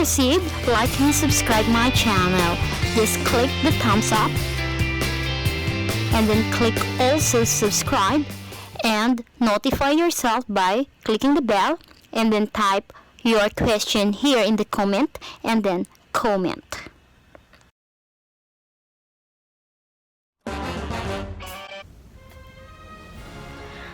proceed, like and subscribe my channel. Just click the thumbs up and then click also subscribe and notify yourself by clicking the bell, and then type your question here in the comment and then comment.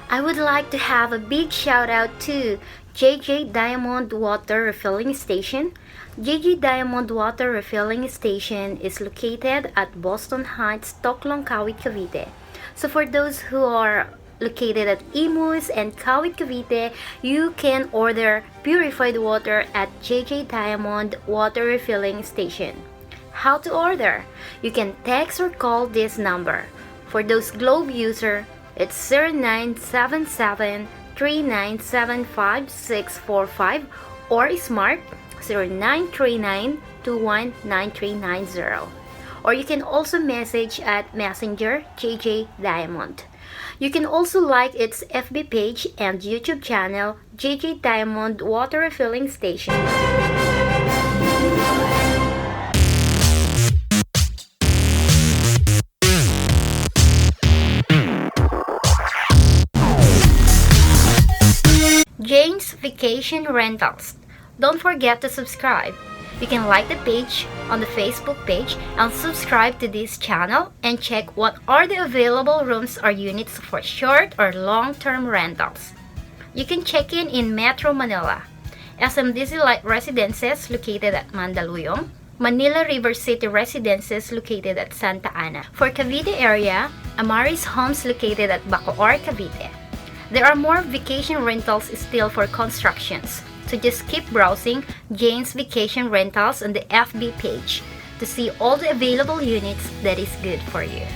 I would like to have a big shout out to JJ Diamond Water Refilling Station. JJ Diamond Water Refilling Station is located at Boston Heights, Toclong, Cavite. So for those who are located at Imus and Cavite, you can order purified water at JJ Diamond Water Refilling Station. How to order? You can text or call this number. For those Globe user, it's 0977-3975-645 or Smart 0939-219390. Or you can also message at Messenger JJ Diamond. You can also like its FB page and YouTube channel, JJ Diamond Water Refilling Station. Jane's Vacation Rentals. Don't forget to subscribe. You can like the page on the Facebook page and subscribe to this channel and check what are the available rooms or units for short or long-term rentals. You can check in Metro Manila, SMDC Light Residences located at Mandaluyong, Manila Rivercity Residences located at Santa Ana. For Cavite area, Amaris Homes located at Bacoor, Cavite. There are more vacation rentals still for constructions, so just keep browsing Jane's Vacation Rentals on the FB page to see all the available units that is good for you.